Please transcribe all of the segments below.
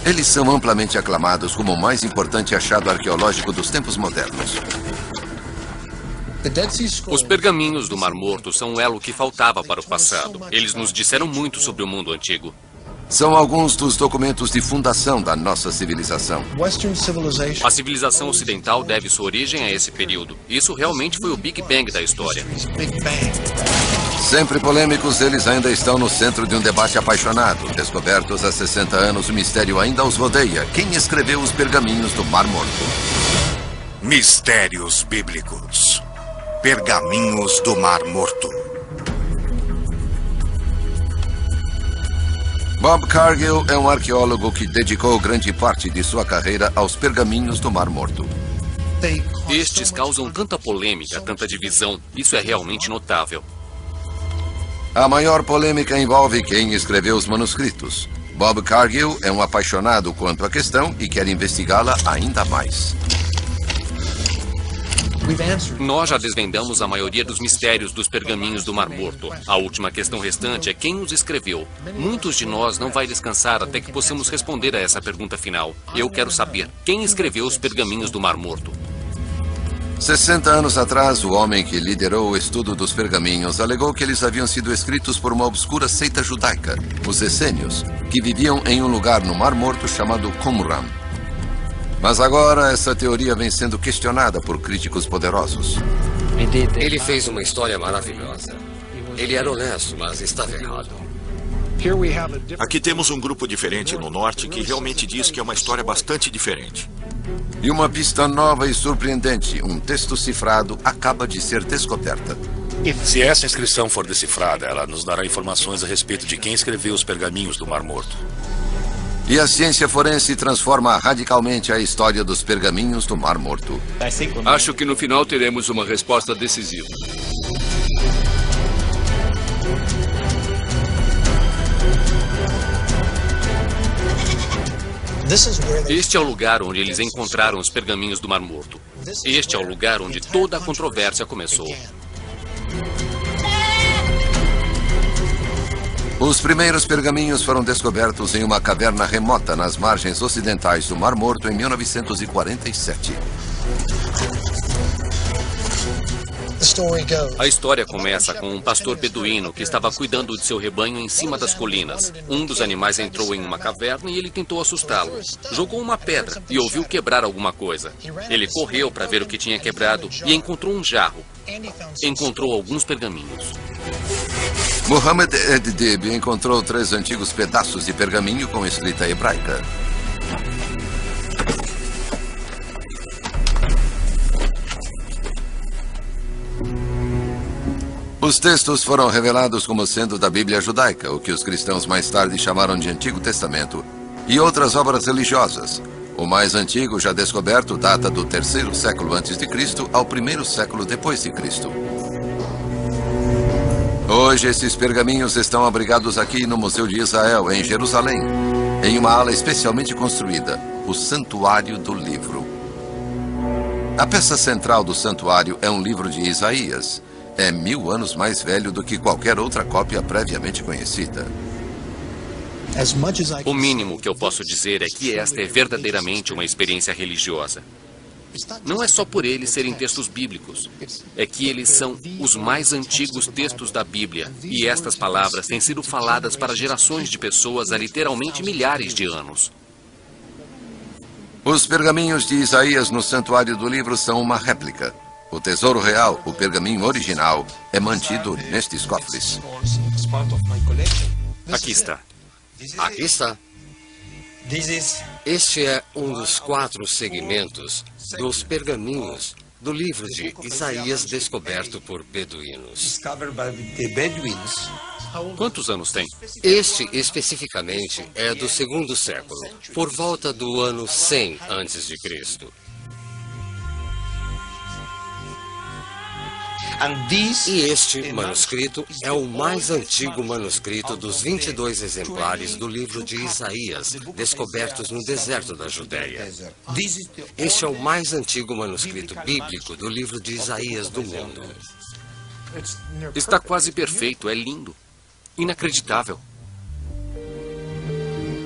Eles são amplamente aclamados como o mais importante achado arqueológico dos tempos modernos. Os pergaminhos do Mar Morto são um elo que faltava para o passado. Eles nos disseram muito sobre o mundo antigo. São alguns dos documentos de fundação da nossa civilização. A civilização ocidental deve sua origem a esse período. Isso realmente foi o Big Bang da história. Sempre polêmicos, eles ainda estão no centro de um debate apaixonado. Descobertos há 60 anos, o mistério ainda os rodeia. Quem escreveu os pergaminhos do Mar Morto? Mistérios bíblicos. Pergaminhos do Mar Morto. Bob Cargill é um arqueólogo que dedicou grande parte de sua carreira aos pergaminhos do Mar Morto. Estes causam tanta polêmica, tanta divisão. Isso é realmente notável. A maior polêmica envolve quem escreveu os manuscritos. Bob Cargill é um apaixonado quanto à questão e quer investigá-la ainda mais. Nós já desvendamos a maioria dos mistérios dos pergaminhos do Mar Morto. A última questão restante é quem os escreveu. Muitos de nós não vai descansar até que possamos responder a essa pergunta final. Eu quero saber quem escreveu os pergaminhos do Mar Morto. 60 anos atrás, o homem que liderou o estudo dos pergaminhos alegou que eles haviam sido escritos por uma obscura seita judaica, os essênios, que viviam em um lugar no Mar Morto chamado Qumran. Mas agora essa teoria vem sendo questionada por críticos poderosos. Ele fez uma história maravilhosa. Ele era honesto, mas estava errado. Aqui temos um grupo diferente no norte que realmente diz que é uma história bastante diferente. E uma pista nova e surpreendente, um texto cifrado, acaba de ser descoberta. Se essa inscrição for decifrada, ela nos dará informações a respeito de quem escreveu os pergaminhos do Mar Morto. E a ciência forense transforma radicalmente a história dos pergaminhos do Mar Morto. Acho que no final teremos uma resposta decisiva. Este é o lugar onde eles encontraram os pergaminhos do Mar Morto. Este é o lugar onde toda a controvérsia começou. Os primeiros pergaminhos foram descobertos em uma caverna remota nas margens ocidentais do Mar Morto em 1947. A história começa com um pastor beduíno que estava cuidando de seu rebanho em cima das colinas. Um dos animais entrou em uma caverna e ele tentou assustá-lo. Jogou uma pedra e ouviu quebrar alguma coisa. Ele correu para ver o que tinha quebrado e encontrou um jarro. Encontrou alguns pergaminhos. Mohammed Ed-Dib encontrou 3 antigos pedaços de pergaminho com escrita hebraica. Os textos foram revelados como sendo da Bíblia judaica, o que os cristãos mais tarde chamaram de Antigo Testamento, e outras obras religiosas. O mais antigo, já descoberto, data do 3º século a.C. ao 1º século depois de Cristo. Hoje, esses pergaminhos estão abrigados aqui no Museu de Israel, em Jerusalém, em uma ala especialmente construída, o Santuário do Livro. A peça central do santuário é um livro de Isaías. É 1000 anos mais velho do que qualquer outra cópia previamente conhecida. O mínimo que eu posso dizer é que esta é verdadeiramente uma experiência religiosa. Não é só por eles serem textos bíblicos. É que eles são os mais antigos textos da Bíblia. E estas palavras têm sido faladas para gerações de pessoas há literalmente milhares de anos. Os pergaminhos de Isaías no Santuário do Livro são uma réplica. O tesouro real, o pergaminho original, é mantido nestes cofres. Aqui está. Aqui está. Este é um dos 4 segmentos dos pergaminhos do livro de Isaías descoberto por beduínos. Quantos anos tem? Este, especificamente, é do 2º século, por volta do ano 100 a.C. E este manuscrito é o mais antigo manuscrito dos 22 exemplares do livro de Isaías, descobertos no deserto da Judéia. Este é o mais antigo manuscrito bíblico do livro de Isaías do mundo. Está quase perfeito, é lindo. Inacreditável.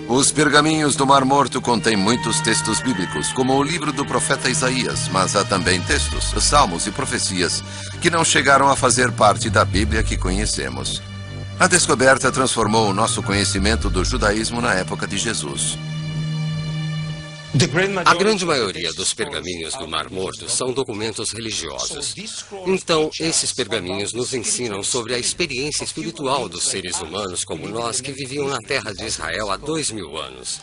Os pergaminhos do Mar Morto contêm muitos textos bíblicos, como o livro do profeta Isaías, mas há também textos, salmos e profecias que não chegaram a fazer parte da Bíblia que conhecemos. A descoberta transformou o nosso conhecimento do judaísmo na época de Jesus. A grande maioria dos pergaminhos do Mar Morto são documentos religiosos. Então, esses pergaminhos nos ensinam sobre a experiência espiritual dos seres humanos como nós que viviam na terra de Israel há 2000 anos.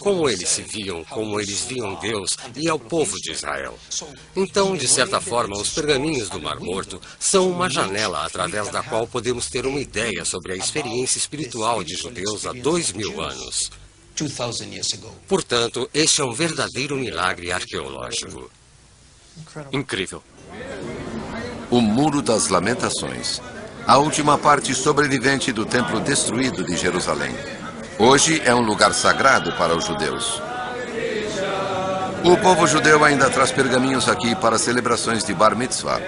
Como eles se viam, como eles viam Deus e ao povo de Israel. Então, de certa forma, os pergaminhos do Mar Morto são uma janela através da qual podemos ter uma ideia sobre a experiência espiritual de judeus há 2000 anos. Portanto, este é um verdadeiro milagre arqueológico. Incrível. O Muro das Lamentações. A última parte sobrevivente do templo destruído de Jerusalém. Hoje é um lugar sagrado para os judeus. O povo judeu ainda traz pergaminhos aqui para celebrações de Bar Mitzvah.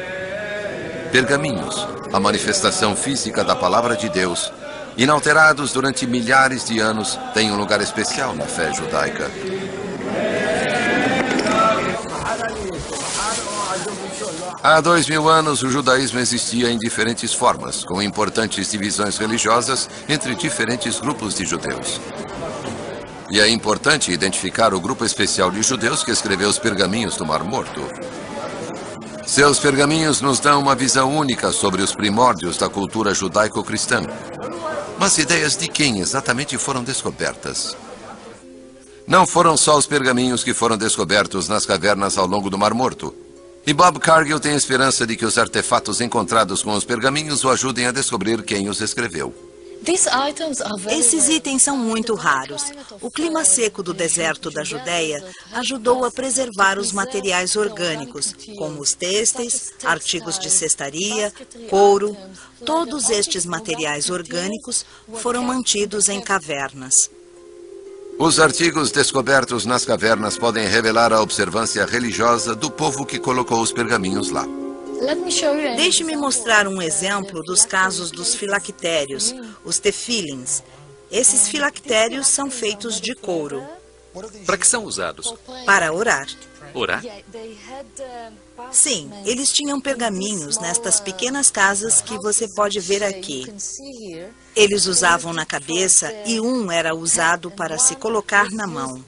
Pergaminhos, a manifestação física da palavra de Deus, inalterados durante milhares de anos, têm um lugar especial na fé judaica. Há 2000 anos, o judaísmo existia em diferentes formas, com importantes divisões religiosas entre diferentes grupos de judeus. E é importante identificar o grupo especial de judeus que escreveu os pergaminhos do Mar Morto. Seus pergaminhos nos dão uma visão única sobre os primórdios da cultura judaico-cristã. Mas ideias de quem exatamente foram descobertas? Não foram só os pergaminhos que foram descobertos nas cavernas ao longo do Mar Morto. E Bob Cargill tem esperança de que os artefatos encontrados com os pergaminhos o ajudem a descobrir quem os escreveu. Esses itens são muito raros. O clima seco do deserto da Judéia ajudou a preservar os materiais orgânicos, como os têxteis, artigos de cestaria, couro. Todos estes materiais orgânicos foram mantidos em cavernas. Os artigos descobertos nas cavernas podem revelar a observância religiosa do povo que colocou os pergaminhos lá. Deixe-me mostrar um exemplo dos casos dos filactérios, os tefilins. Esses filactérios são feitos de couro. Para que são usados? Para orar. Orar? Sim, eles tinham pergaminhos nestas pequenas casas que você pode ver aqui. Eles usavam na cabeça e um era usado para se colocar na mão.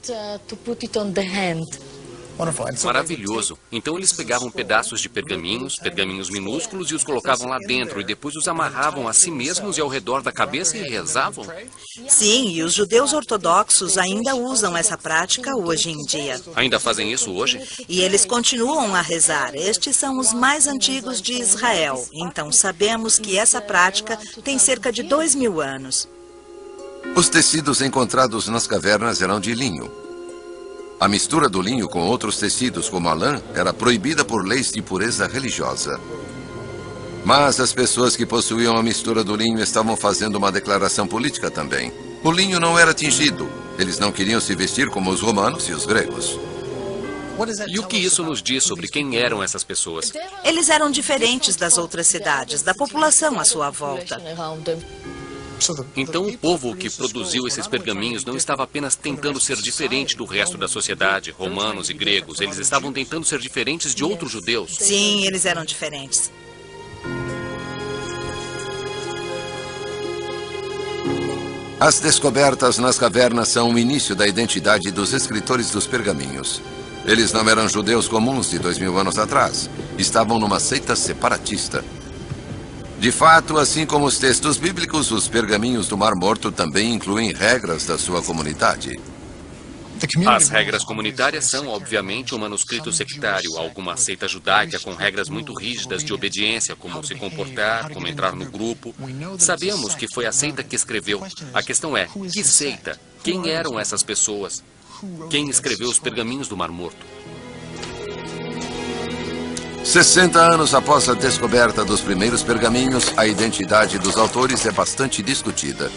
Maravilhoso. Então eles pegavam pedaços de pergaminhos minúsculos e os colocavam lá dentro e depois os amarravam a si mesmos e ao redor da cabeça e rezavam? Sim, e os judeus ortodoxos ainda usam essa prática hoje em dia. Ainda fazem isso hoje? E eles continuam a rezar. Estes são os mais antigos de Israel. Então sabemos que essa prática tem cerca de 2000 anos. Os tecidos encontrados nas cavernas eram de linho. A mistura do linho com outros tecidos, como a lã, era proibida por leis de pureza religiosa. Mas as pessoas que possuíam a mistura do linho estavam fazendo uma declaração política também. O linho não era tingido. Eles não queriam se vestir como os romanos e os gregos. E o que isso nos diz sobre quem eram essas pessoas? Eles eram diferentes das outras cidades, da população à sua volta. Então o povo que produziu esses pergaminhos não estava apenas tentando ser diferente do resto da sociedade, romanos e gregos. Eles estavam tentando ser diferentes de outros judeus. Sim, eles eram diferentes. As descobertas nas cavernas são o início da identidade dos escritores dos pergaminhos. Eles não eram judeus comuns de 2000 anos atrás. Estavam numa seita separatista. De fato, assim como os textos bíblicos, os pergaminhos do Mar Morto também incluem regras da sua comunidade. As regras comunitárias são, obviamente, um manuscrito sectário, alguma seita judaica com regras muito rígidas de obediência, como se comportar, como entrar no grupo. Sabemos que foi a seita que escreveu. A questão é, que seita? Quem eram essas pessoas? Quem escreveu os pergaminhos do Mar Morto? 60 anos após a descoberta dos primeiros pergaminhos, a identidade dos autores é bastante discutida.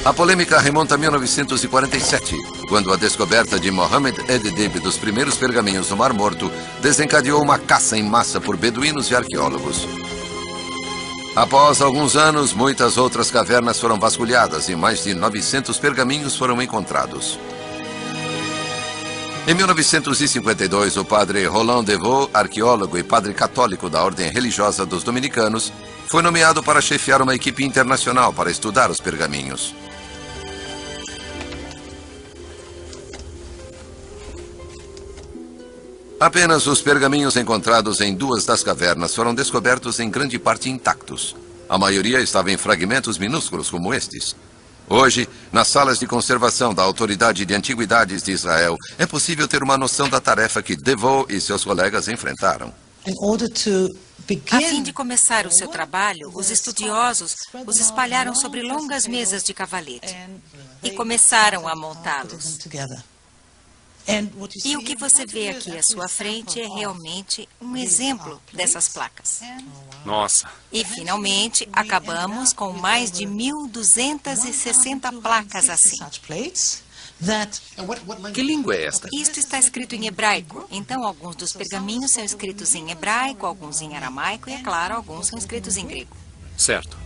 A polêmica remonta a 1947, quando a descoberta de Mohammed Ed-Dib dos primeiros pergaminhos do Mar Morto desencadeou uma caça em massa por beduínos e arqueólogos. Após alguns anos, muitas outras cavernas foram vasculhadas e mais de 900 pergaminhos foram encontrados. Em 1952, o padre Roland Devaux, arqueólogo e padre católico da Ordem Religiosa dos Dominicanos, foi nomeado para chefiar uma equipe internacional para estudar os pergaminhos. Apenas os pergaminhos encontrados em 2 das cavernas foram descobertos em grande parte intactos. A maioria estava em fragmentos minúsculos como estes. Hoje, nas salas de conservação da Autoridade de Antiguidades de Israel, é possível ter uma noção da tarefa que Devaux e seus colegas enfrentaram. A fim de começar o seu trabalho, os estudiosos os espalharam sobre longas mesas de cavalete e começaram a montá-los. E o que você vê aqui à sua frente é realmente um exemplo dessas placas. Nossa. E, finalmente, acabamos com mais de 1.260 placas assim. Que língua é esta? Isto está escrito em hebraico. Então, alguns dos pergaminhos são escritos em hebraico, alguns em aramaico e, é claro, alguns são escritos em grego. Certo.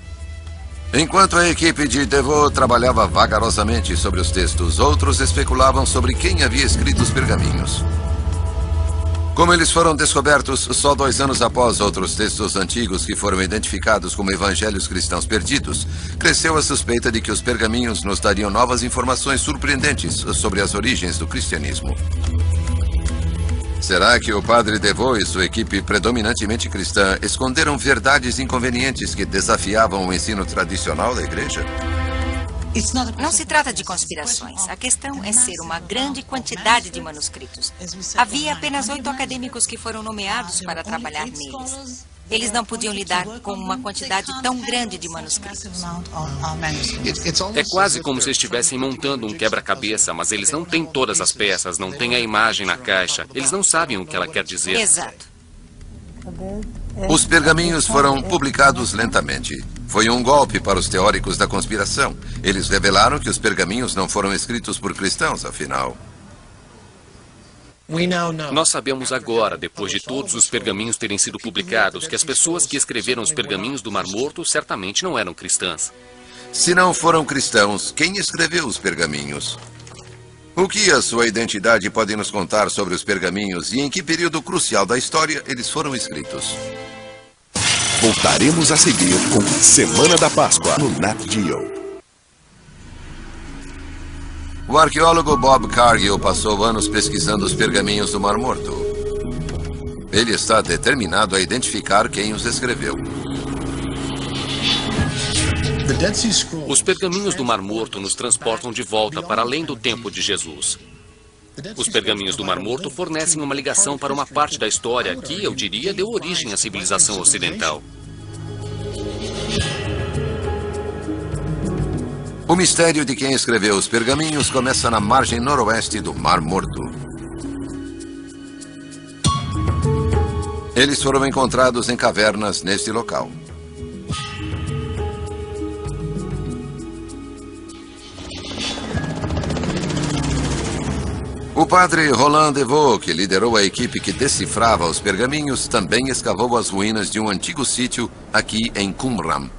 Enquanto a equipe de Devaux trabalhava vagarosamente sobre os textos, outros especulavam sobre quem havia escrito os pergaminhos. Como eles foram descobertos só 2 anos após outros textos antigos que foram identificados como evangelhos cristãos perdidos, cresceu a suspeita de que os pergaminhos nos dariam novas informações surpreendentes sobre as origens do cristianismo. Será que o padre Devaux e sua equipe predominantemente cristã esconderam verdades inconvenientes que desafiavam o ensino tradicional da igreja? Não se trata de conspirações. A questão é ser uma grande quantidade de manuscritos. Havia apenas 8 acadêmicos que foram nomeados para trabalhar neles. Eles não podiam lidar com uma quantidade tão grande de manuscritos. É quase como se estivessem montando um quebra-cabeça, mas eles não têm todas as peças, não têm a imagem na caixa. Eles não sabem o que ela quer dizer. Exato. Os pergaminhos foram publicados lentamente. Foi um golpe para os teóricos da conspiração. Eles revelaram que os pergaminhos não foram escritos por cristãos, afinal. Nós sabemos agora, depois de todos os pergaminhos terem sido publicados, que as pessoas que escreveram os pergaminhos do Mar Morto certamente não eram cristãs. Se não foram cristãos, quem escreveu os pergaminhos? O que a sua identidade pode nos contar sobre os pergaminhos e em que período crucial da história eles foram escritos? Voltaremos a seguir com Semana da Páscoa no Nat Geo. O arqueólogo Bob Cargill passou anos pesquisando os pergaminhos do Mar Morto. Ele está determinado a identificar quem os escreveu. Os pergaminhos do Mar Morto nos transportam de volta para além do tempo de Jesus. Os pergaminhos do Mar Morto fornecem uma ligação para uma parte da história que, eu diria, deu origem à civilização ocidental. O mistério de quem escreveu os pergaminhos começa na margem noroeste do Mar Morto. Eles foram encontrados em cavernas neste local. O padre Roland Devaux, que liderou a equipe que decifrava os pergaminhos, também escavou as ruínas de um antigo sítio aqui em Qumran.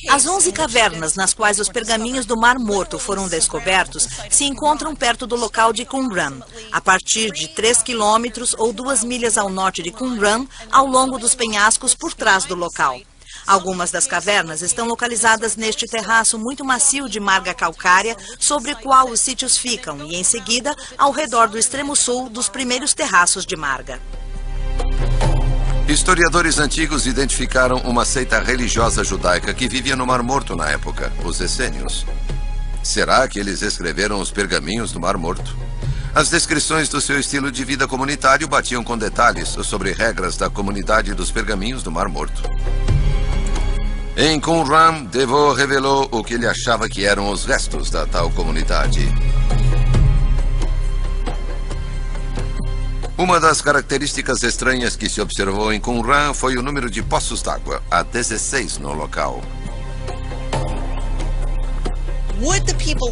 As 11 cavernas nas quais os pergaminhos do Mar Morto foram descobertos se encontram perto do local de Qumran, a partir de 3 quilômetros ou 2 milhas ao norte de Qumran, ao longo dos penhascos por trás do local. Algumas das cavernas estão localizadas neste terraço muito macio de marga calcária, sobre o qual os sítios ficam, e em seguida, ao redor do extremo sul dos primeiros terraços de marga. Historiadores antigos identificaram uma seita religiosa judaica que vivia no Mar Morto na época, os essênios. Será que eles escreveram os pergaminhos do Mar Morto? As descrições do seu estilo de vida comunitário batiam com detalhes sobre regras da comunidade dos pergaminhos do Mar Morto. Em Qumran, Devaux revelou o que ele achava que eram os restos da tal comunidade. Uma das características estranhas que se observou em Qumran foi o número de poços d'água, há 16 no local.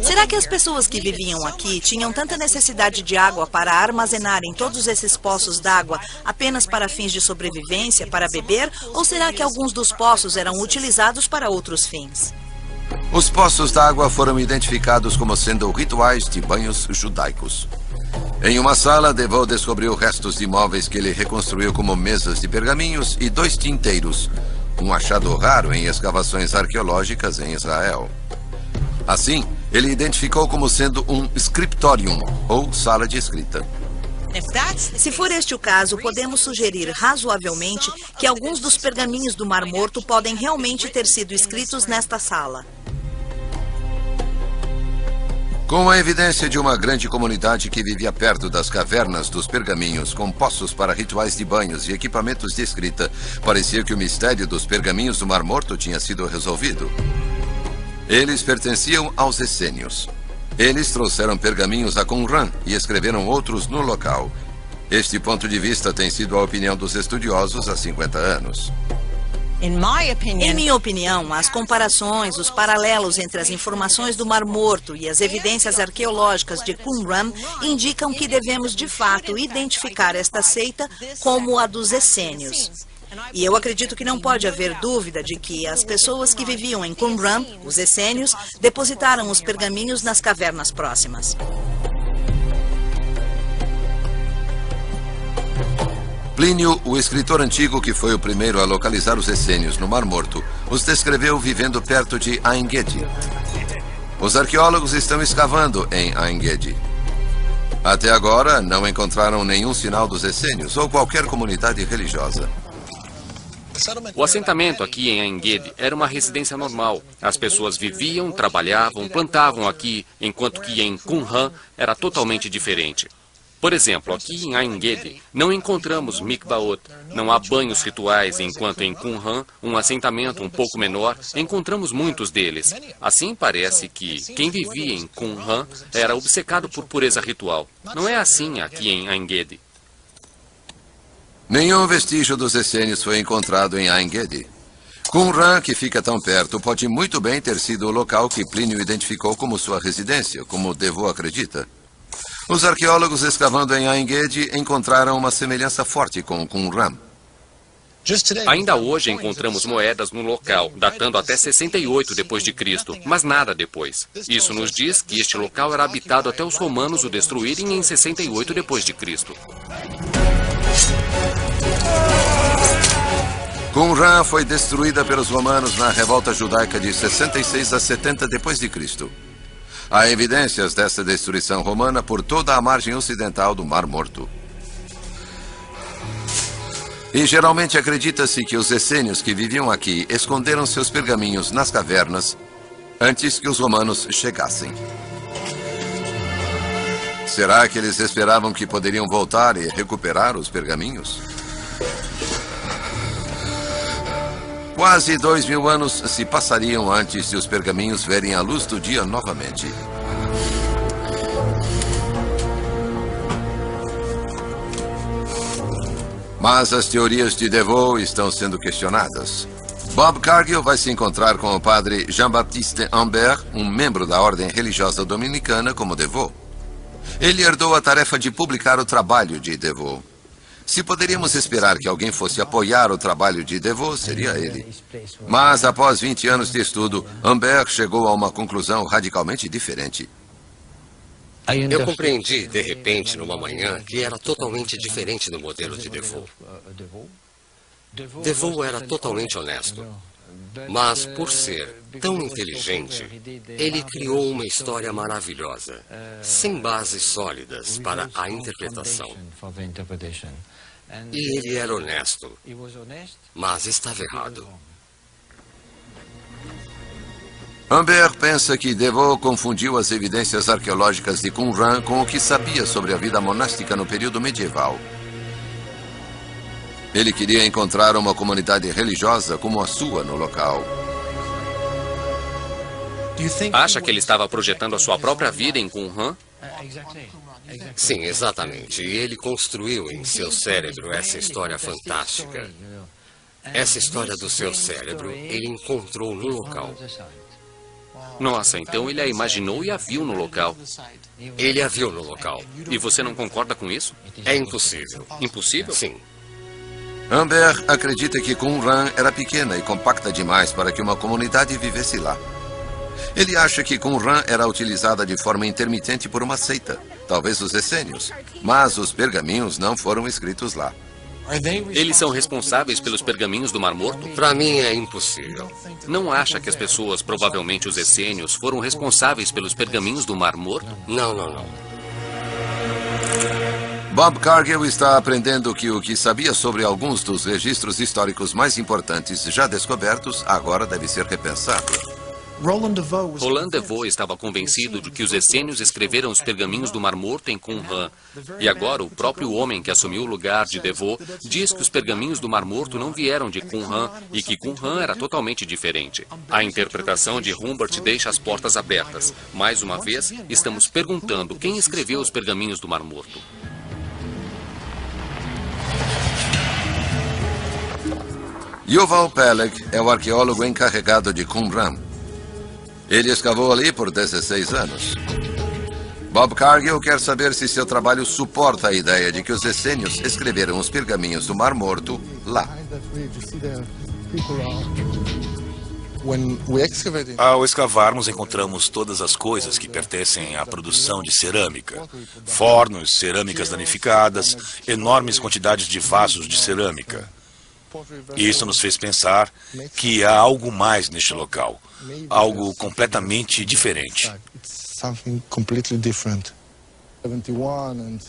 Será que as pessoas que viviam aqui tinham tanta necessidade de água para armazenarem todos esses poços d'água apenas para fins de sobrevivência, para beber? Ou será que alguns dos poços eram utilizados para outros fins? Os poços d'água foram identificados como sendo rituais de banhos judaicos. Em uma sala, DeVoe descobriu restos de móveis que ele reconstruiu como mesas de pergaminhos e 2 tinteiros, um achado raro em escavações arqueológicas em Israel. Assim, ele identificou como sendo um scriptorium, ou sala de escrita. Se for este o caso, podemos sugerir razoavelmente que alguns dos pergaminhos do Mar Morto podem realmente ter sido escritos nesta sala. Com a evidência de uma grande comunidade que vivia perto das cavernas dos pergaminhos, com poços para rituais de banhos e equipamentos de escrita, parecia que o mistério dos pergaminhos do Mar Morto tinha sido resolvido. Eles pertenciam aos essênios. Eles trouxeram pergaminhos a Qumran e escreveram outros no local. Este ponto de vista tem sido a opinião dos estudiosos há 50 anos. Em minha opinião, as comparações, os paralelos entre as informações do Mar Morto e as evidências arqueológicas de Qumran indicam que devemos, de fato, identificar esta seita como a dos essênios. E eu acredito que não pode haver dúvida de que as pessoas que viviam em Qumran, os essênios, depositaram os pergaminhos nas cavernas próximas. Plínio, o escritor antigo que foi o primeiro a localizar os essênios no Mar Morto, os descreveu vivendo perto de Ein Gedi. Os arqueólogos estão escavando em Ein Gedi. Até agora, não encontraram nenhum sinal dos essênios ou qualquer comunidade religiosa. O assentamento aqui em Ein Gedi era uma residência normal. As pessoas viviam, trabalhavam, plantavam aqui, enquanto que em Qumran era totalmente diferente. Por exemplo, aqui em Ein Gedi, não encontramos mikvaot, não há banhos rituais, enquanto em Qumran, um assentamento um pouco menor, encontramos muitos deles. Assim parece que quem vivia em Qumran era obcecado por pureza ritual. Não é assim aqui em Ein Gedi. Nenhum vestígio dos essênios foi encontrado em Ein Gedi. Qumran, que fica tão perto, pode muito bem ter sido o local que Plínio identificou como sua residência, como DeVoe acredita. Os arqueólogos escavando em Ein Gedi encontraram uma semelhança forte com Qumran. Ainda hoje encontramos moedas no local, datando até 68 d.C., mas nada depois. Isso nos diz que este local era habitado até os romanos o destruírem em 68 d.C. Qumran foi destruída pelos romanos na revolta judaica de 66 a 70 d.C. Há evidências dessa destruição romana por toda a margem ocidental do Mar Morto. E geralmente acredita-se que os essênios que viviam aqui esconderam seus pergaminhos nas cavernas antes que os romanos chegassem. Será que eles esperavam que poderiam voltar e recuperar os pergaminhos? Quase 2000 anos se passariam antes de os pergaminhos verem a luz do dia novamente. Mas as teorias de DeVoe estão sendo questionadas. Bob Cargill vai se encontrar com o padre Jean-Baptiste Humbert, um membro da ordem religiosa dominicana como DeVoe. Ele herdou a tarefa de publicar o trabalho de DeVoe. Se poderíamos esperar que alguém fosse apoiar o trabalho de DeVoe, seria ele. Mas, após 20 anos de estudo, Humbert chegou a uma conclusão radicalmente diferente. Eu compreendi, de repente, numa manhã, que era totalmente diferente do modelo de DeVoe. DeVoe era totalmente honesto. Mas, por ser tão inteligente, ele criou uma história maravilhosa, sem bases sólidas para a interpretação. E ele era honesto, mas estava errado. Humbert pensa que DeVoe confundiu as evidências arqueológicas de Qumran com o que sabia sobre a vida monástica no período medieval. Ele queria encontrar uma comunidade religiosa como a sua no local. Acha que ele estava projetando a sua própria vida em Qumran? Sim, exatamente. E ele construiu em seu cérebro essa história fantástica. Essa história do seu cérebro ele encontrou no local. Nossa, então ele a imaginou e a viu no local. Ele a viu no local. E você não concorda com isso? É impossível. Impossível? Sim. Humbert acredita que Qumran era pequena e compacta demais para que uma comunidade vivesse lá. Ele acha que Qumran era utilizada de forma intermitente por uma seita, talvez os essênios, mas os pergaminhos não foram escritos lá. Eles são responsáveis pelos pergaminhos do Mar Morto? Para mim é impossível. Não acha que as pessoas, provavelmente os essênios, foram responsáveis pelos pergaminhos do Mar Morto? Não, não, não. Bob Cargill está aprendendo que o que sabia sobre alguns dos registros históricos mais importantes já descobertos agora deve ser repensado. Roland Devoe estava convencido de que os essênios escreveram os pergaminhos do Mar Morto em Qumran. E agora o próprio homem que assumiu o lugar de Devoe diz que os pergaminhos do Mar Morto não vieram de Qumran e que Qumran era totalmente diferente. A interpretação de Humbert deixa as portas abertas. Mais uma vez, estamos perguntando quem escreveu os pergaminhos do Mar Morto. Yuval Peleg é o arqueólogo encarregado de Qumran. Ele escavou ali por 16 anos. Bob Cargill quer saber se seu trabalho suporta a ideia de que os essênios escreveram os pergaminhos do Mar Morto lá. Ao escavarmos, encontramos todas as coisas que pertencem à produção de cerâmica. Fornos, cerâmicas danificadas, enormes quantidades de vasos de cerâmica. Isso nos fez pensar que há algo mais neste local. Algo completamente diferente.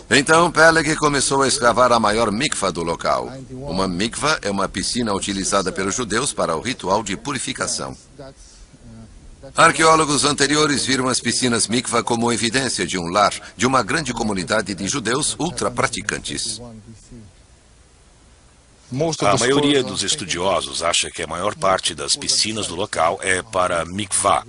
Então Peleg começou a escavar a maior mikvah do local. Uma mikvah é uma piscina utilizada pelos judeus para o ritual de purificação. Arqueólogos anteriores viram as piscinas mikvah como evidência de um lar de uma grande comunidade de judeus ultra-praticantes. A maioria dos estudiosos acha que a maior parte das piscinas do local é para mikvah,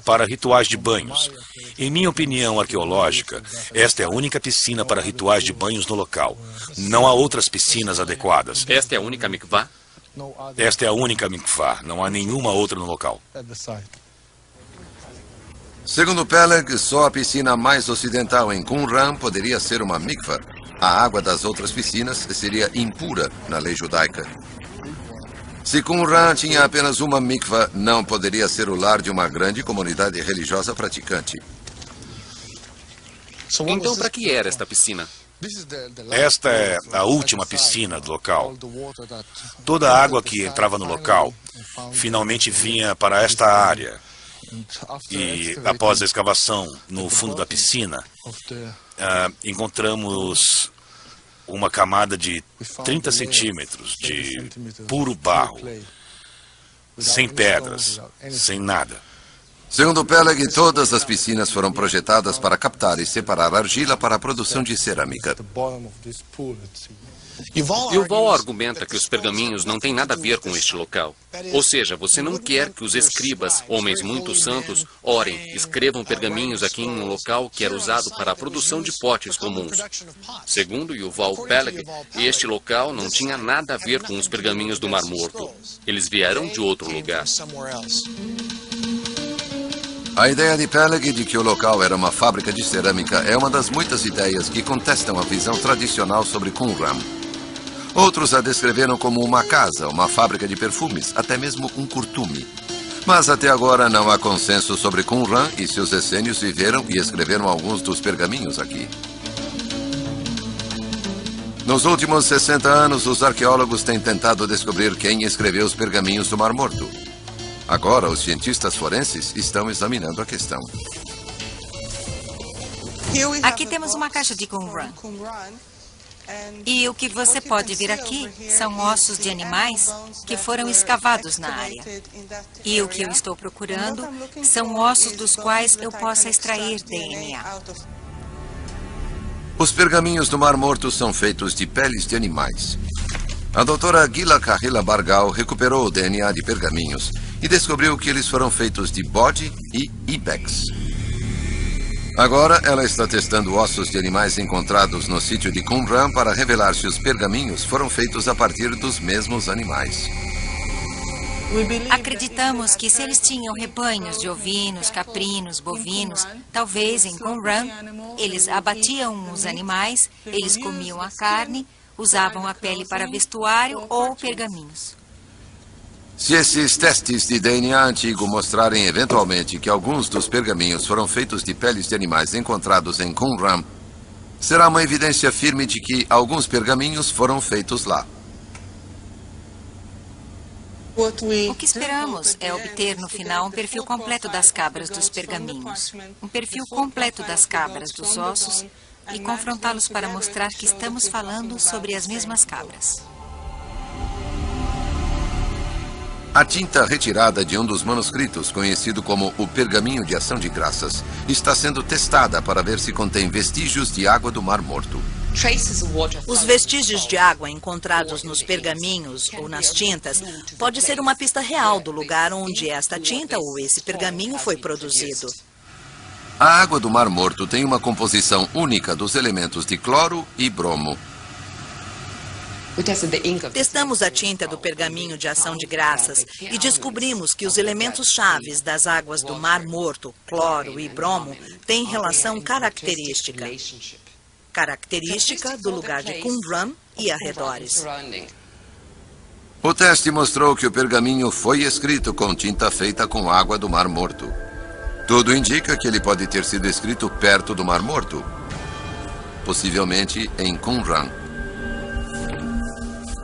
para rituais de banhos. Em minha opinião arqueológica, esta é a única piscina para rituais de banhos no local. Não há outras piscinas adequadas. Esta é a única mikvah? Esta é a única mikvah, não há nenhuma outra no local. Segundo Peleg, só a piscina mais ocidental em Qumran poderia ser uma mikvah. A água das outras piscinas seria impura na lei judaica. Se Qumran tinha apenas uma mikvah, não poderia ser o lar de uma grande comunidade religiosa praticante. Então, para que era esta piscina? Esta é a última piscina do local. Toda a água que entrava no local finalmente vinha para esta área. E após a escavação no fundo da piscina, encontramos uma camada de 30 centímetros de puro barro, sem pedras, sem nada. Segundo Peleg, todas as piscinas foram projetadas para captar e separar argila para a produção de cerâmica. Yuval argumenta que os pergaminhos não têm nada a ver com este local. Ou seja, você não quer que os escribas, homens muito santos, orem, escrevam pergaminhos aqui em um local que era usado para a produção de potes comuns. Segundo Yuval Peleg, este local não tinha nada a ver com os pergaminhos do Mar Morto. Eles vieram de outro lugar. A ideia de Peleg de que o local era uma fábrica de cerâmica é uma das muitas ideias que contestam a visão tradicional sobre Qumran. Outros a descreveram como uma casa, uma fábrica de perfumes, até mesmo um curtume. Mas até agora não há consenso sobre Qumran e seus essênios viveram e escreveram alguns dos pergaminhos aqui. Nos últimos 60 anos, os arqueólogos têm tentado descobrir quem escreveu os pergaminhos do Mar Morto. Agora, os cientistas forenses estão examinando a questão. Aqui temos uma caixa de Qumran. E o que você pode ver aqui são ossos de animais que foram escavados na área. E o que eu estou procurando são ossos dos quais eu possa extrair DNA. Os pergaminhos do Mar Morto são feitos de peles de animais. A doutora Gila Kahila Bargal recuperou o DNA de pergaminhos e descobriu que eles foram feitos de bode e ibex. Agora, ela está testando ossos de animais encontrados no sítio de Qumran para revelar se os pergaminhos foram feitos a partir dos mesmos animais. Acreditamos que se eles tinham rebanhos de ovinos, caprinos, bovinos, talvez em Qumran, eles abatiam os animais, eles comiam a carne, usavam a pele para vestuário ou pergaminhos. Se esses testes de DNA antigo mostrarem eventualmente que alguns dos pergaminhos foram feitos de peles de animais encontrados em Qumran, será uma evidência firme de que alguns pergaminhos foram feitos lá. O que esperamos é obter no final um perfil completo das cabras dos pergaminhos, um perfil completo das cabras dos ossos e confrontá-los para mostrar que estamos falando sobre as mesmas cabras. A tinta retirada de um dos manuscritos, conhecido como o Pergaminho de Ação de Graças, está sendo testada para ver se contém vestígios de água do Mar Morto. Os vestígios de água encontrados nos pergaminhos ou nas tintas pode ser uma pista real do lugar onde esta tinta ou esse pergaminho foi produzido. A água do Mar Morto tem uma composição única dos elementos de cloro e bromo. Testamos a tinta do Pergaminho de Ação de Graças e descobrimos que os elementos chaves das águas do Mar Morto, cloro e bromo, têm relação característica. Característica do lugar de Qumran e arredores. O teste mostrou que o pergaminho foi escrito com tinta feita com água do Mar Morto. Tudo indica que ele pode ter sido escrito perto do Mar Morto, possivelmente em Qumran.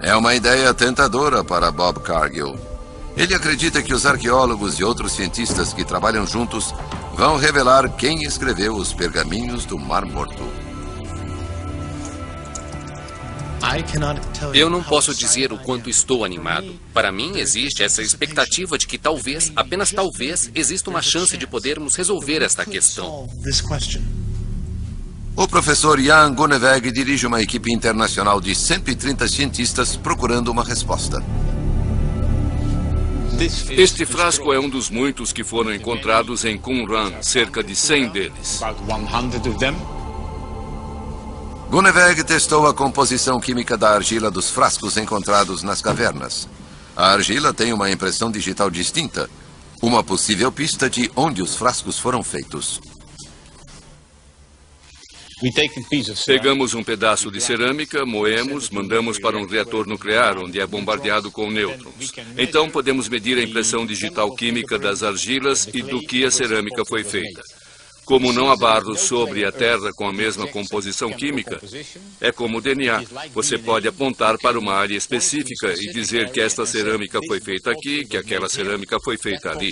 É uma ideia tentadora para Bob Cargill. Ele acredita que os arqueólogos e outros cientistas que trabalham juntos vão revelar quem escreveu os pergaminhos do Mar Morto. Eu não posso dizer o quanto estou animado. Para mim, existe essa expectativa de que talvez, apenas talvez, exista uma chance de podermos resolver esta questão. O professor Jan Gunneweg dirige uma equipe internacional de 130 cientistas procurando uma resposta. Este frasco é um dos muitos que foram encontrados em Qumran, cerca de 100 deles. Gunneweg testou a composição química da argila dos frascos encontrados nas cavernas. A argila tem uma impressão digital distinta, uma possível pista de onde os frascos foram feitos. Pegamos um pedaço de cerâmica, moemos, mandamos para um reator nuclear, onde é bombardeado com nêutrons. Então podemos medir a impressão digital química das argilas e do que a cerâmica foi feita. Como não há barros sobre a Terra com a mesma composição química, é como o DNA. Você pode apontar para uma área específica e dizer que esta cerâmica foi feita aqui, que aquela cerâmica foi feita ali.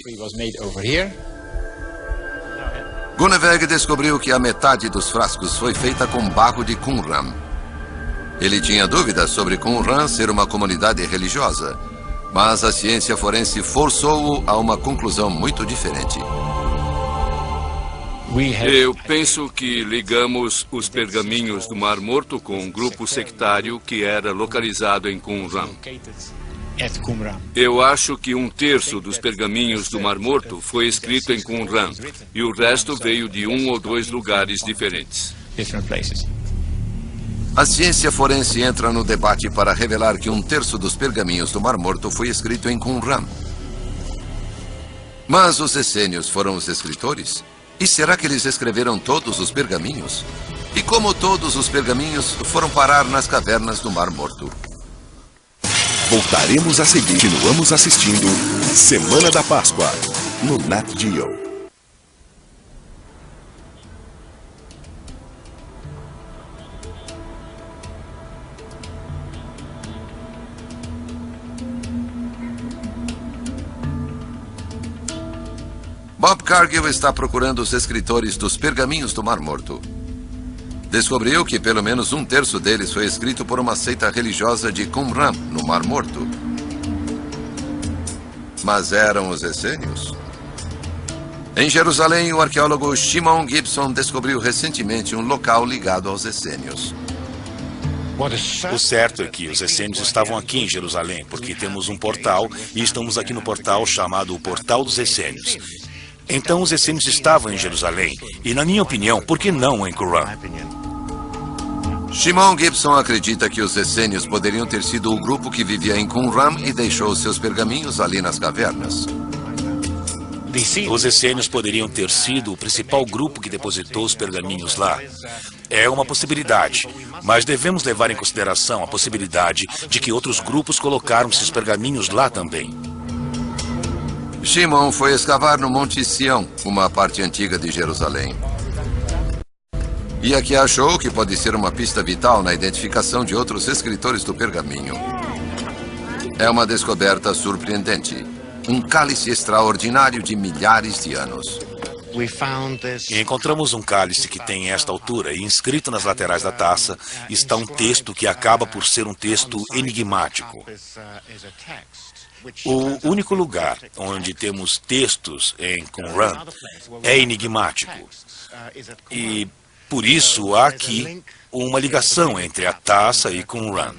Gunneweg descobriu que a metade dos frascos foi feita com barro de Qumran. Ele tinha dúvidas sobre Qumran ser uma comunidade religiosa, mas a ciência forense forçou-o a uma conclusão muito diferente. Eu penso que ligamos os pergaminhos do Mar Morto com um grupo sectário que era localizado em Qumran. Eu acho que 1/3 dos pergaminhos do Mar Morto foi escrito em Qumran e o resto veio de 1 ou 2 lugares diferentes. A ciência forense entra no debate para revelar que 1/3 dos pergaminhos do Mar Morto foi escrito em Qumran. Mas os essênios foram os escritores? E será que eles escreveram todos os pergaminhos? E como todos os pergaminhos foram parar nas cavernas do Mar Morto? Voltaremos a seguir. Continuamos assistindo Semana da Páscoa, no Nat Geo. Bob Cargill está procurando os escritores dos pergaminhos do Mar Morto. Descobriu que pelo menos 1/3 deles foi escrito por uma seita religiosa de Qumran, no Mar Morto. Mas eram os essênios? Em Jerusalém, o arqueólogo Shimon Gibson descobriu recentemente um local ligado aos essênios. O certo é que os essênios estavam aqui em Jerusalém, porque temos um portal e estamos aqui no portal chamado o Portal dos Essênios. Então os essênios estavam em Jerusalém e, na minha opinião, por que não em Qumran? Shimon Gibson acredita que os essênios poderiam ter sido o grupo que vivia em Qumran e deixou seus pergaminhos ali nas cavernas. Os essênios poderiam ter sido o principal grupo que depositou os pergaminhos lá. É uma possibilidade, mas devemos levar em consideração a possibilidade de que outros grupos colocaram seus pergaminhos lá também. Shimon foi escavar no Monte Sião, uma parte antiga de Jerusalém. E aqui achou que pode ser uma pista vital na identificação de outros escritores do pergaminho. É uma descoberta surpreendente. Um cálice extraordinário de milhares de anos. E encontramos um cálice que tem esta altura e inscrito nas laterais da taça está um texto que acaba por ser um texto enigmático. O único lugar onde temos textos em Qumran é enigmático. E por isso há aqui uma ligação entre a taça e Qumran.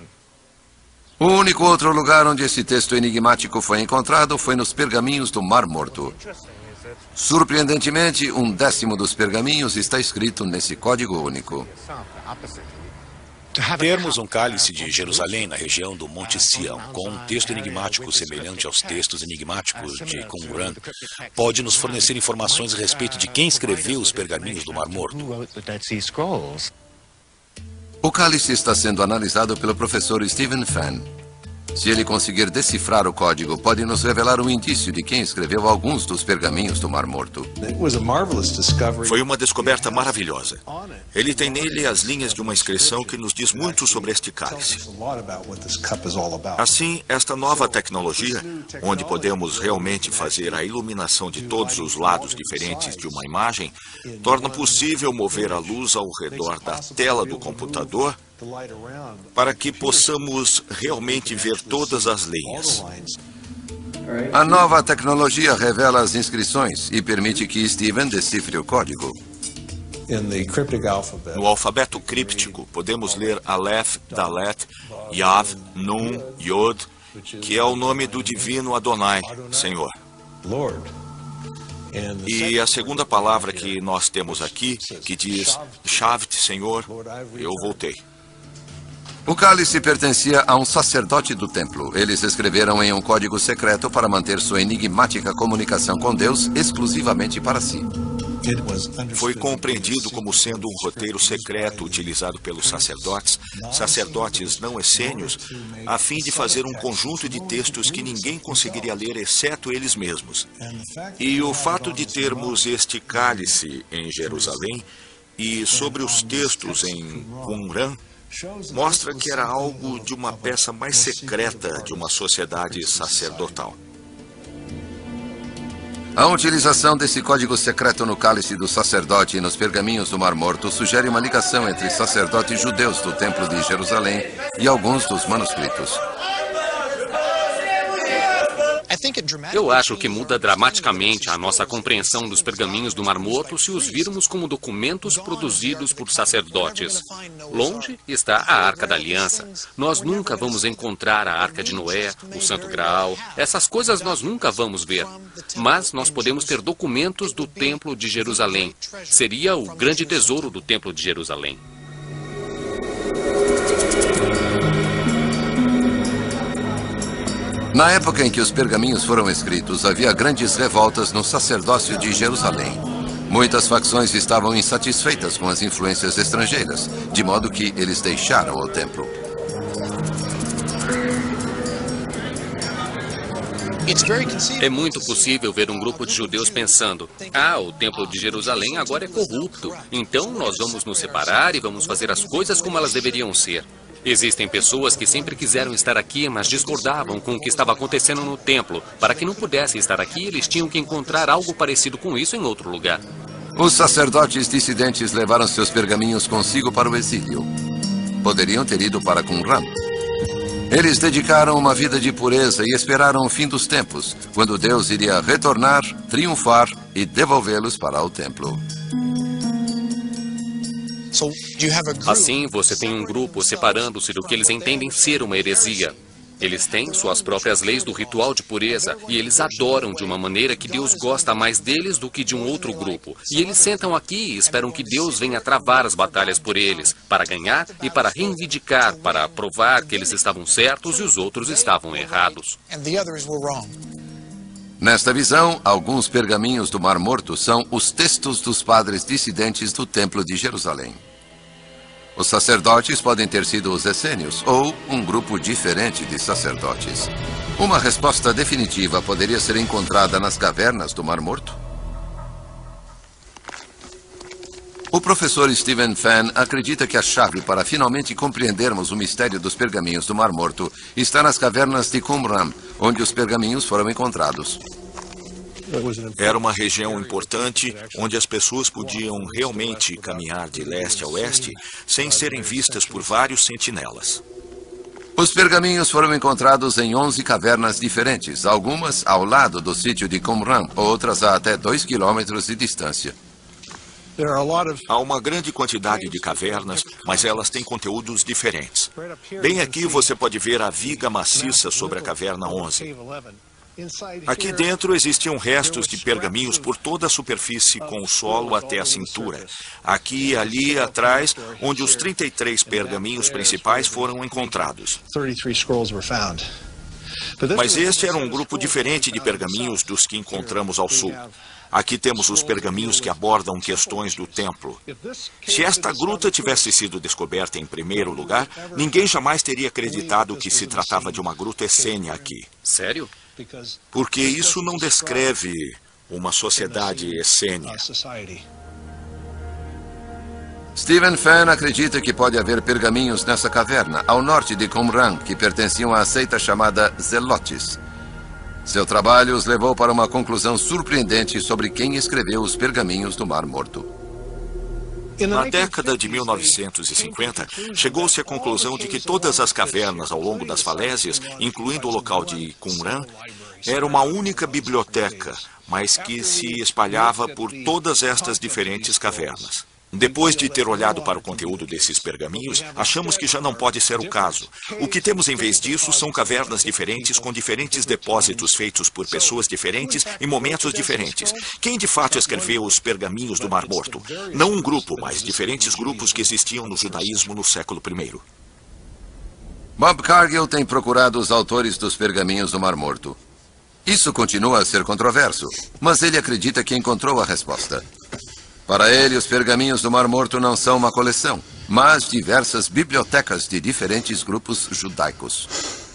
O único outro lugar onde esse texto enigmático foi encontrado foi nos pergaminhos do Mar Morto. Surpreendentemente, 1/10 dos pergaminhos está escrito nesse código único. Termos um cálice de Jerusalém na região do Monte Sião, com um texto enigmático semelhante aos textos enigmáticos de Qumran, pode nos fornecer informações a respeito de quem escreveu os pergaminhos do Mar Morto. O cálice está sendo analisado pelo professor Stephen Fenn. Se ele conseguir decifrar o código, pode nos revelar um indício de quem escreveu alguns dos pergaminhos do Mar Morto. Foi uma descoberta maravilhosa. Ele tem nele as linhas de uma inscrição que nos diz muito sobre este cálice. Assim, esta nova tecnologia, onde podemos realmente fazer a iluminação de todos os lados diferentes de uma imagem, torna possível mover a luz ao redor da tela do computador para que possamos realmente ver todas as linhas. A nova tecnologia revela as inscrições e permite que Stephen decifre o código. No alfabeto críptico, podemos ler Aleph, Dalet, Yav, Nun, Yod, que é o nome do divino Adonai, Senhor. E a segunda palavra que nós temos aqui, que diz Shavt, Senhor, eu voltei. O cálice pertencia a um sacerdote do templo. Eles escreveram em um código secreto para manter sua enigmática comunicação com Deus exclusivamente para si. Foi compreendido como sendo um roteiro secreto utilizado pelos sacerdotes não essênios, a fim de fazer um conjunto de textos que ninguém conseguiria ler exceto eles mesmos. E o fato de termos este cálice em Jerusalém e sobre os textos em Qumran mostra que era algo de uma peça mais secreta de uma sociedade sacerdotal. A utilização desse código secreto no cálice do sacerdote e nos pergaminhos do Mar Morto sugere uma ligação entre sacerdotes judeus do Templo de Jerusalém e alguns dos manuscritos. Eu acho que muda dramaticamente a nossa compreensão dos pergaminhos do Mar Morto se os virmos como documentos produzidos por sacerdotes. Longe está a Arca da Aliança. Nós nunca vamos encontrar a Arca de Noé, o Santo Graal. Essas coisas nós nunca vamos ver. Mas nós podemos ter documentos do Templo de Jerusalém. Seria o grande tesouro do Templo de Jerusalém. Na época em que os pergaminhos foram escritos, havia grandes revoltas no sacerdócio de Jerusalém. Muitas facções estavam insatisfeitas com as influências estrangeiras, de modo que eles deixaram o templo. É muito possível ver um grupo de judeus pensando: o Templo de Jerusalém agora é corrupto, então nós vamos nos separar e vamos fazer as coisas como elas deveriam ser. Existem pessoas que sempre quiseram estar aqui, mas discordavam com o que estava acontecendo no templo. Para que não pudessem estar aqui, eles tinham que encontrar algo parecido com isso em outro lugar. Os sacerdotes dissidentes levaram seus pergaminhos consigo para o exílio. Poderiam ter ido para Qumran. Eles dedicaram uma vida de pureza e esperaram o fim dos tempos, quando Deus iria retornar, triunfar e devolvê-los para o templo. Assim, você tem um grupo separando-se do que eles entendem ser uma heresia. Eles têm suas próprias leis do ritual de pureza e eles adoram de uma maneira que Deus gosta mais deles do que de um outro grupo. E eles sentam aqui e esperam que Deus venha travar as batalhas por eles, para ganhar e para reivindicar, para provar que eles estavam certos e os outros estavam errados. Nesta visão, alguns pergaminhos do Mar Morto são os textos dos padres dissidentes do Templo de Jerusalém. Os sacerdotes podem ter sido os essênios ou um grupo diferente de sacerdotes. Uma resposta definitiva poderia ser encontrada nas cavernas do Mar Morto? O professor Stephen Fenn acredita que a chave para finalmente compreendermos o mistério dos pergaminhos do Mar Morto está nas cavernas de Qumran, onde os pergaminhos foram encontrados. Era uma região importante onde as pessoas podiam realmente caminhar de leste a oeste sem serem vistas por vários sentinelas. Os pergaminhos foram encontrados em 11 cavernas diferentes, algumas ao lado do sítio de Qumran, outras a até 2 quilômetros de distância. Há uma grande quantidade de cavernas, mas elas têm conteúdos diferentes. Bem aqui você pode ver a viga maciça sobre a caverna 11. Aqui dentro existiam restos de pergaminhos por toda a superfície com o solo até a cintura. Aqui e ali atrás, onde os 33 pergaminhos principais foram encontrados. Mas este era um grupo diferente de pergaminhos dos que encontramos ao sul. Aqui temos os pergaminhos que abordam questões do templo. Se esta gruta tivesse sido descoberta em primeiro lugar, ninguém jamais teria acreditado que se tratava de uma gruta essênia aqui. Sério? Porque isso não descreve uma sociedade essênia. Stephen Fenn acredita que pode haver pergaminhos nessa caverna, ao norte de Qumran, que pertenciam à seita chamada Zelotes. Seu trabalho os levou para uma conclusão surpreendente sobre quem escreveu os pergaminhos do Mar Morto. Na década de 1950, chegou-se à conclusão de que todas as cavernas ao longo das falésias, incluindo o local de Qumran, era uma única biblioteca, mas que se espalhava por todas estas diferentes cavernas. Depois de ter olhado para o conteúdo desses pergaminhos, achamos que já não pode ser o caso. O que temos em vez disso são cavernas diferentes com diferentes depósitos feitos por pessoas diferentes em momentos diferentes. Quem de fato escreveu os pergaminhos do Mar Morto? Não um grupo, mas diferentes grupos que existiam no judaísmo no século I. Bob Cargill tem procurado os autores dos pergaminhos do Mar Morto. Isso continua a ser controverso, mas ele acredita que encontrou a resposta. Para ele, os pergaminhos do Mar Morto não são uma coleção, mas diversas bibliotecas de diferentes grupos judaicos.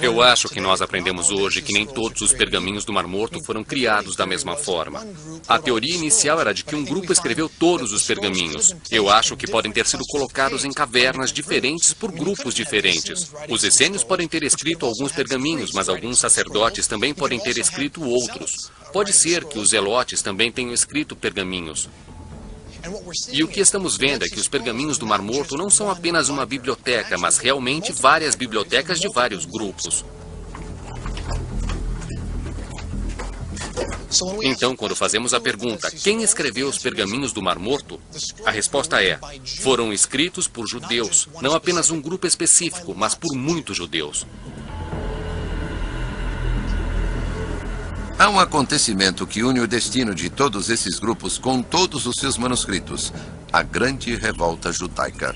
Eu acho que nós aprendemos hoje que nem todos os pergaminhos do Mar Morto foram criados da mesma forma. A teoria inicial era de que um grupo escreveu todos os pergaminhos. Eu acho que podem ter sido colocados em cavernas diferentes por grupos diferentes. Os essênios podem ter escrito alguns pergaminhos, mas alguns sacerdotes também podem ter escrito outros. Pode ser que os zelotes também tenham escrito pergaminhos. E o que estamos vendo é que os pergaminhos do Mar Morto não são apenas uma biblioteca, mas realmente várias bibliotecas de vários grupos. Então, quando fazemos a pergunta, quem escreveu os pergaminhos do Mar Morto? A resposta é, foram escritos por judeus, não apenas um grupo específico, mas por muitos judeus. Há um acontecimento que une o destino de todos esses grupos com todos os seus manuscritos, a Grande Revolta Judaica.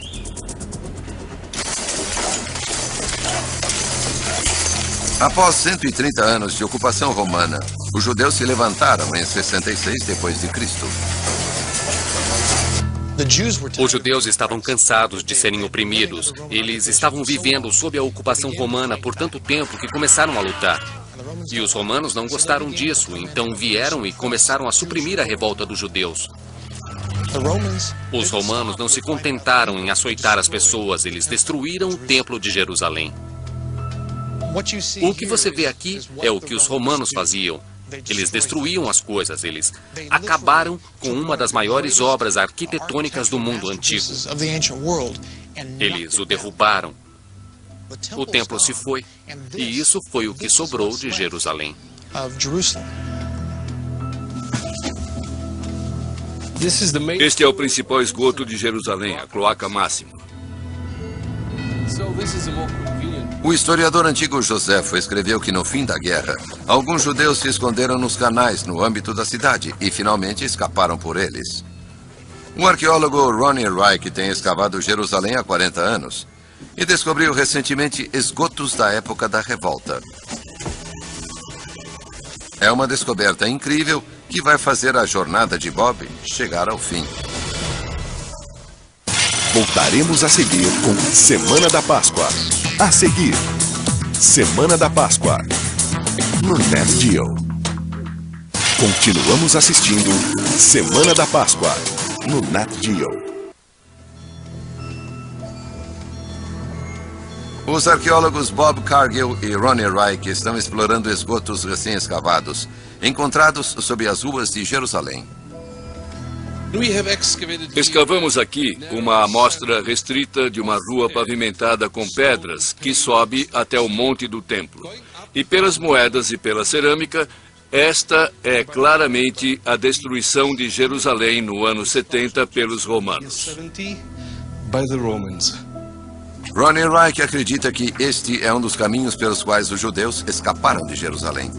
Após 130 anos de ocupação romana, os judeus se levantaram em 66 d.C. Os judeus estavam cansados de serem oprimidos. Eles estavam vivendo sob a ocupação romana por tanto tempo que começaram a lutar. E os romanos não gostaram disso, então vieram e começaram a suprimir a revolta dos judeus. Os romanos não se contentaram em açoitar as pessoas, eles destruíram o templo de Jerusalém. O que você vê aqui é o que os romanos faziam. Eles destruíam as coisas, eles acabaram com uma das maiores obras arquitetônicas do mundo antigo. Eles o derrubaram. O templo se foi, e isso foi o que sobrou de Jerusalém. Este é o principal esgoto de Jerusalém, a cloaca máxima. O historiador antigo Joséfo escreveu que no fim da guerra, alguns judeus se esconderam nos canais no âmbito da cidade e finalmente escaparam por eles. O arqueólogo Ronnie Reich tem escavado Jerusalém há 40 anos e descobriu recentemente esgotos da época da revolta. É uma descoberta incrível que vai fazer a jornada de Bob chegar ao fim. Voltaremos a seguir com Semana da Páscoa. A seguir, Semana da Páscoa no Nat Geo. Continuamos assistindo Semana da Páscoa no Nat Geo. Os arqueólogos Bob Cargill e Ronnie Reich estão explorando esgotos recém-escavados, encontrados sob as ruas de Jerusalém. Escavamos aqui uma amostra restrita de uma rua pavimentada com pedras que sobe até o Monte do Templo. E pelas moedas e pela cerâmica, esta é claramente a destruição de Jerusalém no ano 70 pelos romanos. Ronnie Reich acredita que este é um dos caminhos pelos quais os judeus escaparam de Jerusalém.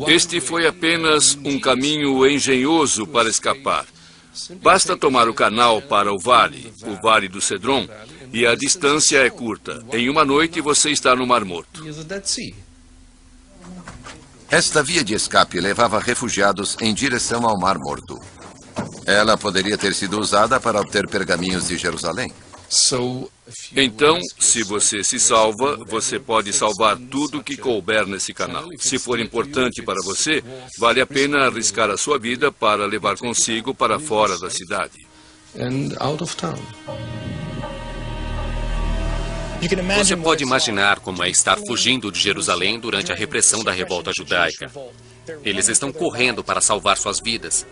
Este foi apenas um caminho engenhoso para escapar. Basta tomar o canal para o Vale do Cedron, e a distância é curta. Em uma noite você está no Mar Morto. Esta via de escape levava refugiados em direção ao Mar Morto. Ela poderia ter sido usada para obter pergaminhos de Jerusalém. Então, se você se salva, você pode salvar tudo que couber nesse canal. Se for importante para você, vale a pena arriscar a sua vida para levar consigo para fora da cidade. Você pode imaginar como é estar fugindo de Jerusalém durante a repressão da revolta judaica. Eles estão correndo para salvar suas vidas.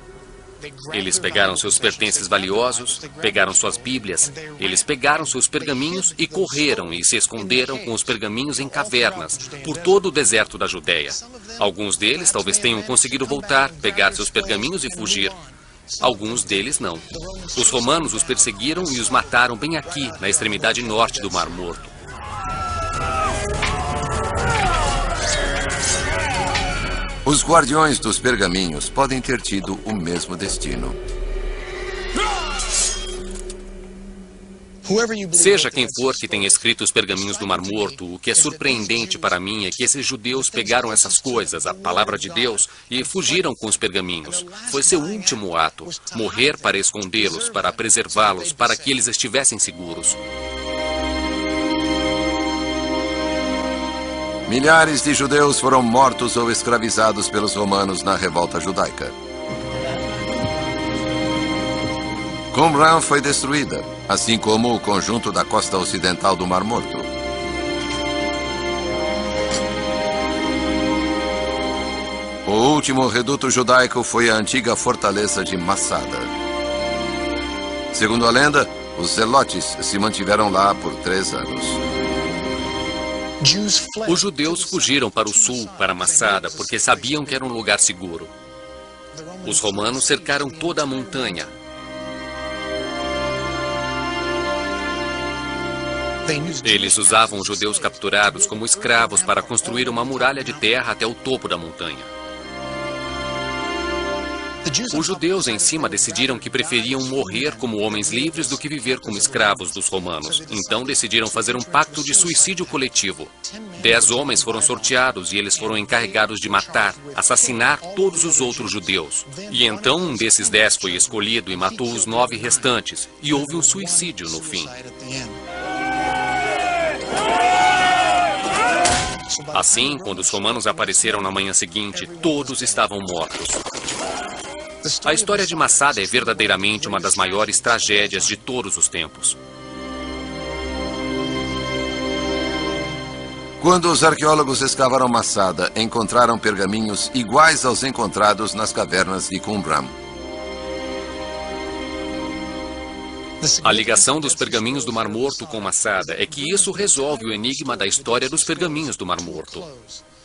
Eles pegaram seus pertences valiosos, pegaram suas bíblias, eles pegaram seus pergaminhos e correram e se esconderam com os pergaminhos em cavernas, por todo o deserto da Judéia. Alguns deles talvez tenham conseguido voltar, pegar seus pergaminhos e fugir. Alguns deles não. Os romanos os perseguiram e os mataram bem aqui, na extremidade norte do Mar Morto. Os guardiões dos pergaminhos podem ter tido o mesmo destino. Seja quem for que tenha escrito os pergaminhos do Mar Morto, o que é surpreendente para mim é que esses judeus pegaram essas coisas, a palavra de Deus, e fugiram com os pergaminhos. Foi seu último ato, morrer para escondê-los, para preservá-los, para que eles estivessem seguros. Milhares de judeus foram mortos ou escravizados pelos romanos na revolta judaica. Qumran foi destruída, assim como o conjunto da costa ocidental do Mar Morto. O último reduto judaico foi a antiga fortaleza de Massada. Segundo a lenda, os zelotes se mantiveram lá por 3 anos. Os judeus fugiram para o sul, para Massada, porque sabiam que era um lugar seguro. Os romanos cercaram toda a montanha. Eles usavam os judeus capturados como escravos para construir uma muralha de terra até o topo da montanha. Os judeus em cima decidiram que preferiam morrer como homens livres do que viver como escravos dos romanos. Então decidiram fazer um pacto de suicídio coletivo. 10 homens foram sorteados e eles foram encarregados de matar, assassinar todos os outros judeus. E então um desses 10 foi escolhido e matou os 9 restantes. E houve um suicídio no fim. Assim, quando os romanos apareceram na manhã seguinte, todos estavam mortos. A história de Massada é verdadeiramente uma das maiores tragédias de todos os tempos. Quando os arqueólogos escavaram Massada, encontraram pergaminhos iguais aos encontrados nas cavernas de Qumran. A ligação dos pergaminhos do Mar Morto com Massada é que isso resolve o enigma da história dos pergaminhos do Mar Morto.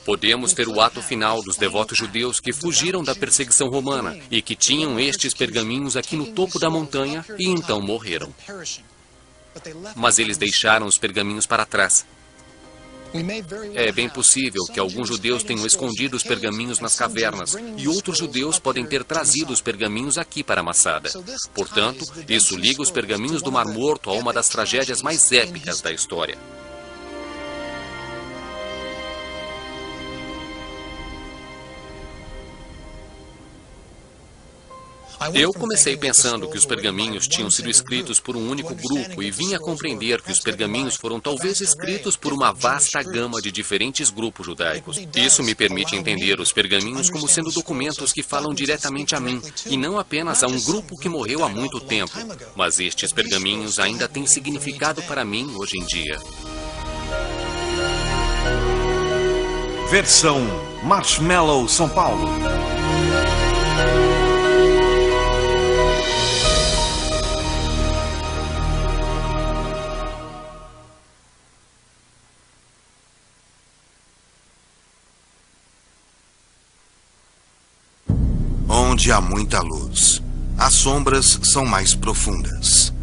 Podemos ter o ato final dos devotos judeus que fugiram da perseguição romana e que tinham estes pergaminhos aqui no topo da montanha e então morreram. Mas eles deixaram os pergaminhos para trás. É bem possível que alguns judeus tenham escondido os pergaminhos nas cavernas e outros judeus podem ter trazido os pergaminhos aqui para Masada. Portanto, isso liga os pergaminhos do Mar Morto a uma das tragédias mais épicas da história. Eu comecei pensando que os pergaminhos tinham sido escritos por um único grupo e vim a compreender que os pergaminhos foram talvez escritos por uma vasta gama de diferentes grupos judaicos. Isso me permite entender os pergaminhos como sendo documentos que falam diretamente a mim e não apenas a um grupo que morreu há muito tempo. Mas estes pergaminhos ainda têm significado para mim hoje em dia. Versão Marshmallow São Paulo. Onde há muita luz, as sombras são mais profundas.